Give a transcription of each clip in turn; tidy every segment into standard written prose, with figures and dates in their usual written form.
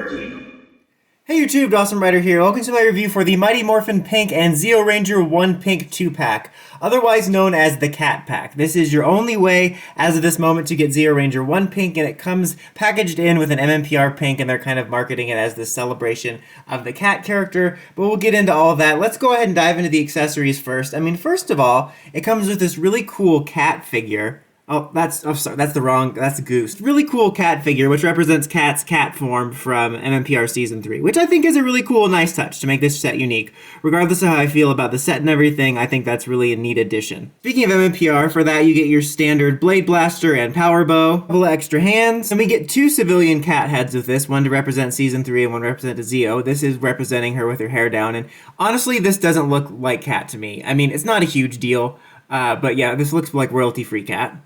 Hey YouTube, Dawson Rider here. Welcome to my review for the Mighty Morphin Pink and Zeo Ranger 1 Pink 2-pack, otherwise known as the Cat Pack. This is your only way, as of this moment, to get Zeo Ranger 1 Pink, and it comes packaged in with an MMPR Pink, and they're kind of marketing it as the celebration of the cat character, but we'll get into all of that. Let's go ahead and dive into the accessories first. First of all, it comes with this really cool cat figure. That's Goose. Really cool cat figure, which represents Kat's cat form from MMPR Season 3, which I think is a really cool, nice touch to make this set unique. Regardless of how I feel about the set and everything, I think that's really a neat addition. Speaking of MMPR, for that you get your standard Blade Blaster and Power Bow, a couple of extra hands, and we get two civilian cat heads with this, one to represent Season 3 and one to represent Zeo. This is representing her with her hair down, and honestly, this doesn't look like Kat to me. It's not a huge deal, but yeah, this looks like royalty-free Kat.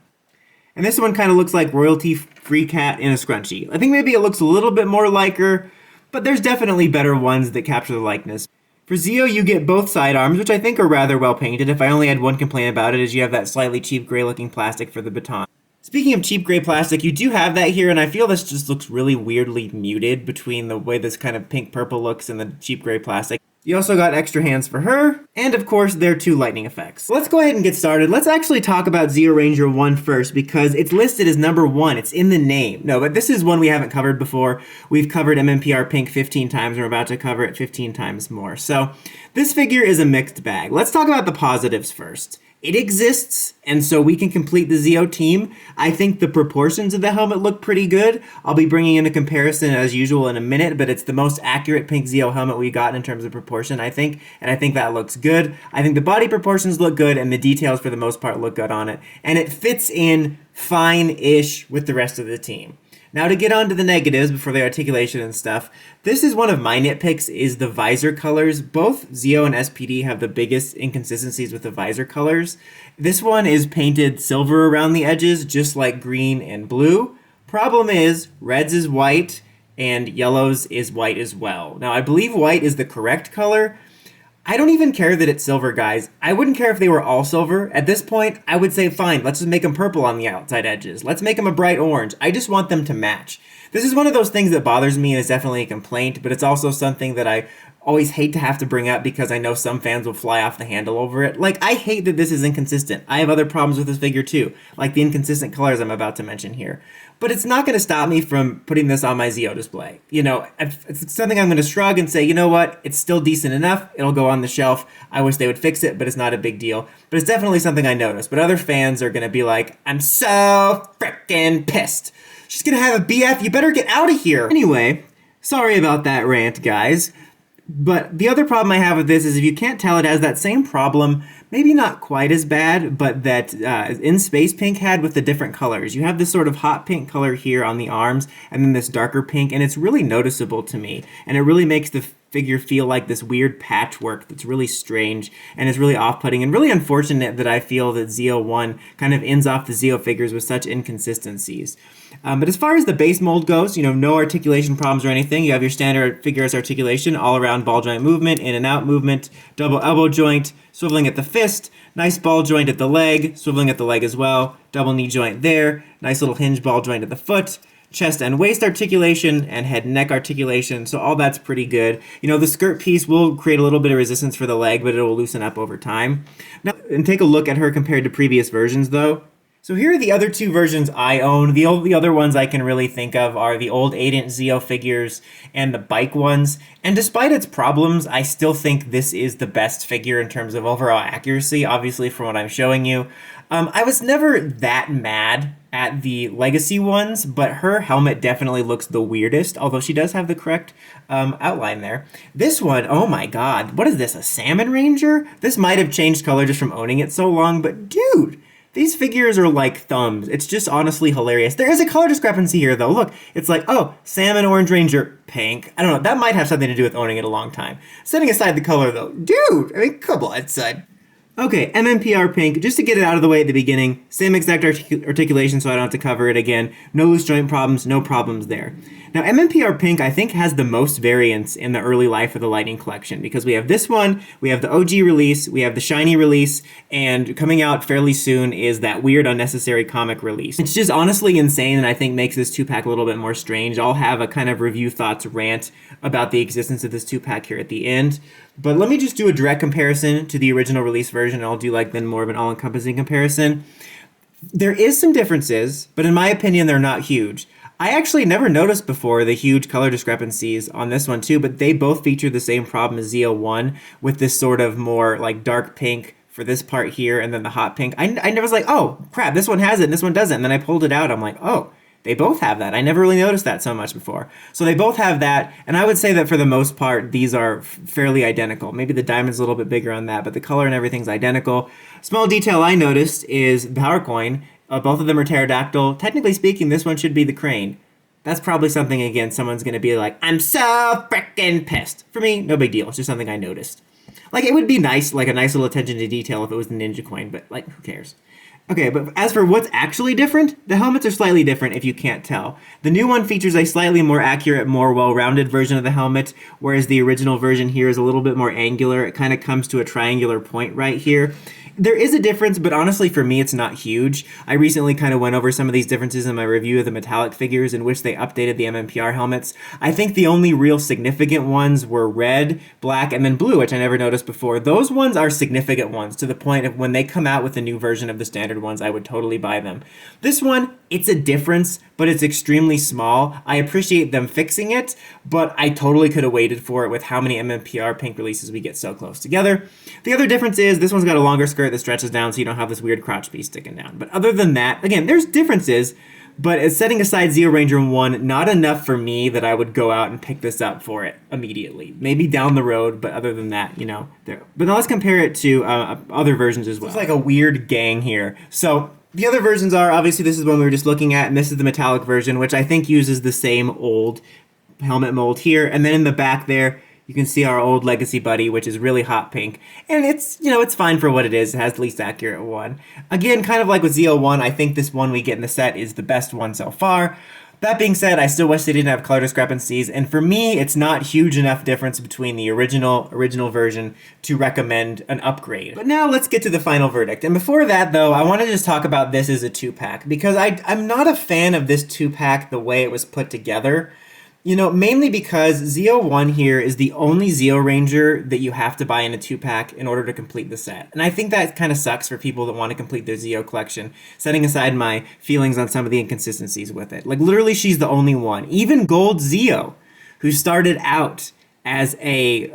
And this one kind of looks like royalty-free Kat in a scrunchie. I think maybe it looks a little bit more like her, but there's definitely better ones that capture the likeness. For Zeo, you get both sidearms, which I think are rather well painted. If I only had one complaint about it, is you have that slightly cheap gray-looking plastic for the baton. Speaking of cheap gray plastic, you do have that here, and I feel this just looks really weirdly muted between the way this kind of pink-purple looks and the cheap gray plastic. You also got extra hands for her, and of course, their two lightning effects. Let's go ahead and get started. Let's actually talk about Zeo Ranger 1 first, because it's listed as number 1. It's in the name. No, but this is one we haven't covered before. We've covered MMPR Pink 15 times, and we're about to cover it 15 times more. So, this figure is a mixed bag. Let's talk about the positives first. It exists, and so we can complete the Zeo team. I think the proportions of the helmet look pretty good. I'll be bringing in a comparison as usual in a minute, but it's the most accurate pink Zeo helmet we got in terms of proportion, I think, and I think that looks good. I think the body proportions look good, and the details for the most part look good on it, and it fits in fine-ish with the rest of the team. Now to get on to the negatives before the articulation and stuff, this is one of my nitpicks, is the visor colors. Both Zeo and SPD have the biggest inconsistencies with the visor colors. This one is painted silver around the edges, just like green and blue. Problem is, reds is white, and yellows is white as well. Now I believe white is the correct color. I don't even care that it's silver, guys. I wouldn't care if they were all silver. At this point, I would say, fine, let's just make them purple on the outside edges. Let's make them a bright orange. I just want them to match. This is one of those things that bothers me and is definitely a complaint, but it's also something that I always hate to have to bring up because I know some fans will fly off the handle over it. I hate that this is inconsistent. I have other problems with this figure too, like the inconsistent colors I'm about to mention here. But it's not going to stop me from putting this on my Zeo display. It's something I'm going to shrug and say, you know what, it's still decent enough, it'll go on the shelf. I wish they would fix it, but it's not a big deal. But it's definitely something I noticed. But other fans are going to be like, I'm so frickin' pissed. She's going to have a BF, you better get out of here. Anyway, sorry about that rant, guys. But the other problem I have with this is if you can't tell, it has that same problem, maybe not quite as bad, but that In Space Pink had with the different colors. You have this sort of hot pink color here on the arms, and then this darker pink, and it's really noticeable to me. And it really makes the figure feel like this weird patchwork that's really strange, and it's really off-putting, and really unfortunate that I feel that Zeo 1 kind of ends off the Zeo figures with such inconsistencies. But as far as the base mold goes, no articulation problems or anything. You have your standard figures articulation, all-around ball joint movement, in and out movement, double elbow joint, swiveling at the fist, nice ball joint at the leg, swiveling at the leg as well, double knee joint there, nice little hinge ball joint at the foot, chest and waist articulation, and head and neck articulation, so all that's pretty good. The skirt piece will create a little bit of resistance for the leg, but it will loosen up over time. Now, and take a look at her compared to previous versions, though. So here are the other two versions I own. The only other ones I can really think of are the old 8-inch Zeo figures and the bike ones. And despite its problems, I still think this is the best figure in terms of overall accuracy, obviously from what I'm showing you. I was never that mad at the legacy ones, but her helmet definitely looks the weirdest, although she does have the correct outline there. This one, oh my god, what is this, a Salmon Ranger? This might have changed color just from owning it so long, but dude, these figures are like thumbs. It's just honestly hilarious. There is a color discrepancy here, though. Look, it's like, oh, Salmon Orange Ranger, pink. I don't know, that might have something to do with owning it a long time. Setting aside the color, though, dude, come on, son. Okay, MMPR pink, just to get it out of the way at the beginning, same exact articulation so I don't have to cover it again. No loose joint problems, no problems there. Now, MMPR pink, I think, has the most variance in the early life of the Lightning Collection because we have this one, we have the OG release, we have the shiny release, and coming out fairly soon is that weird unnecessary comic release. It's just honestly insane and I think makes this 2-pack a little bit more strange. I'll have a kind of review thoughts rant about the existence of this 2-pack here at the end. But let me just do a direct comparison to the original release version, and I'll do like then more of an all-encompassing comparison. There is some differences, but in my opinion, they're not huge. I actually never noticed before the huge color discrepancies on this one too, but they both feature the same problem as Zeo 1 with this sort of more like dark pink for this part here and then the hot pink. I never was like, oh crap, this one has it and this one doesn't. And then I pulled it out, I'm like, oh, they both have that. I never really noticed that so much before. So they both have that, and I would say that for the most part, these are fairly identical. Maybe the diamond's a little bit bigger on that, but the color and everything's identical. Small detail I noticed is the power coin. Both of them are pterodactyl. Technically speaking, this one should be the crane. That's probably something, again, someone's going to be like, I'm so frickin' pissed. For me, no big deal. It's just something I noticed. Like, it would be nice, like a nice little attention to detail if it was the ninja coin, but, like, who cares? Okay, but as for what's actually different, the helmets are slightly different if you can't tell. The new one features a slightly more accurate, more well-rounded version of the helmet, whereas the original version here is a little bit more angular. It kind of comes to a triangular point right here. There is a difference, but honestly for me it's not huge. I recently kind of went over some of these differences in my review of the metallic figures in which they updated the MMPR helmets. I think the only real significant ones were red, black, and then blue, which I never noticed before. Those ones are significant ones to the point of when they come out with the new version of the standard ones, I would totally buy them. This one, it's a difference, but it's extremely small. I appreciate them fixing it, but I totally could have waited for it with how many MMPR pink releases we get so close together. The other difference is this one's got a longer skirt that stretches down so you don't have this weird crotch piece sticking down. But other than that, again, there's differences, but as setting aside Zeo Ranger 1, not enough for me that I would go out and pick this up for it immediately. Maybe down the road, but other than that, you know, there. But now let's compare it to other versions as well. It's like a weird gang here. So the other versions are, obviously this is one we were just looking at, and this is the metallic version, which I think uses the same old helmet mold here. And then in the back there, you can see our old Legacy Buddy, which is really hot pink. And it's, you know, it's fine for what it is. It has the least accurate one. Again, kind of like with Zeo 1, I think this one we get in the set is the best one so far. That being said, I still wish they didn't have color discrepancies, and for me, it's not huge enough difference between the original version to recommend an upgrade. But now let's get to the final verdict. And before that, though, I want to just talk about this as a 2-pack, because I'm not a fan of this 2-pack the way it was put together. You know, mainly because Zeo 1 here is the only Zeo Ranger that you have to buy in a 2-pack in order to complete the set. And I think that kind of sucks for people that want to complete their Zeo collection, setting aside my feelings on some of the inconsistencies with it. Like, literally, she's the only one. Even Gold Zeo, who started out as a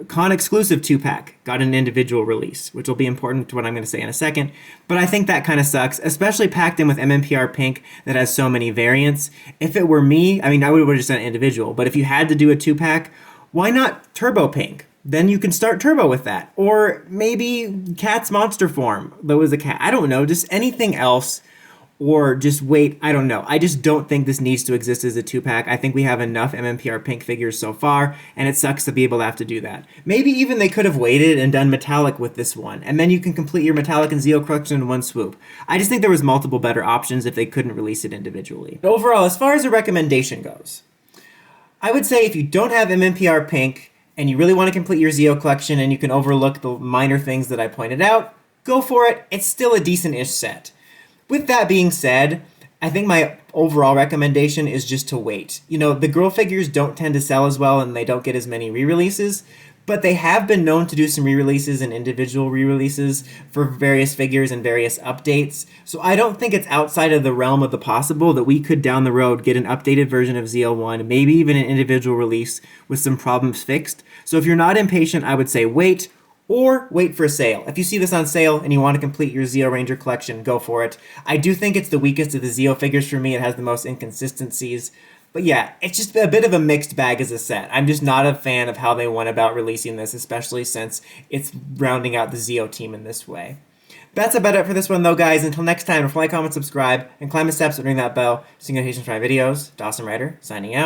con-exclusive 2-pack, got an individual release, which will be important to what I'm going to say in a second. But I think that kind of sucks, especially packed in with MMPR pink that has so many variants. If it were me, I mean, I would have just done individual, but if you had to do a 2-pack, why not turbo pink? Then you can start turbo with that. Or maybe Kat's monster form, that was a cat. I don't know, just anything else. Or just wait, I don't know. I just don't think this needs to exist as a 2-pack. I think we have enough MMPR pink figures so far, and it sucks to be able to have to do that. Maybe even they could have waited and done metallic with this one, and then you can complete your metallic and Zeo collection in one swoop. I just think there was multiple better options if they couldn't release it individually. But overall, as far as a recommendation goes, I would say if you don't have MMPR pink, and you really want to complete your Zeo collection and you can overlook the minor things that I pointed out, go for it. It's still a decent-ish set. With that being said, I think my overall recommendation is just to wait. You know, the girl figures don't tend to sell as well and they don't get as many re-releases, but they have been known to do some re-releases and individual re-releases for various figures and various updates. So I don't think it's outside of the realm of the possible that we could down the road get an updated version of Zeo 1, maybe even an individual release with some problems fixed. So if you're not impatient, I would say wait. Or wait for a sale. If you see this on sale and you want to complete your Zeo Ranger collection, go for it. I do think it's the weakest of the Zeo figures for me. It has the most inconsistencies. But yeah, it's just a bit of a mixed bag as a set. I'm just not a fan of how they went about releasing this, especially since it's rounding out the Zeo team in this way. That's about it for this one though, guys. Until next time, like, comment, subscribe, and climb the steps and ring that bell so you can get notifications for my videos. Dawson Ryder, signing out.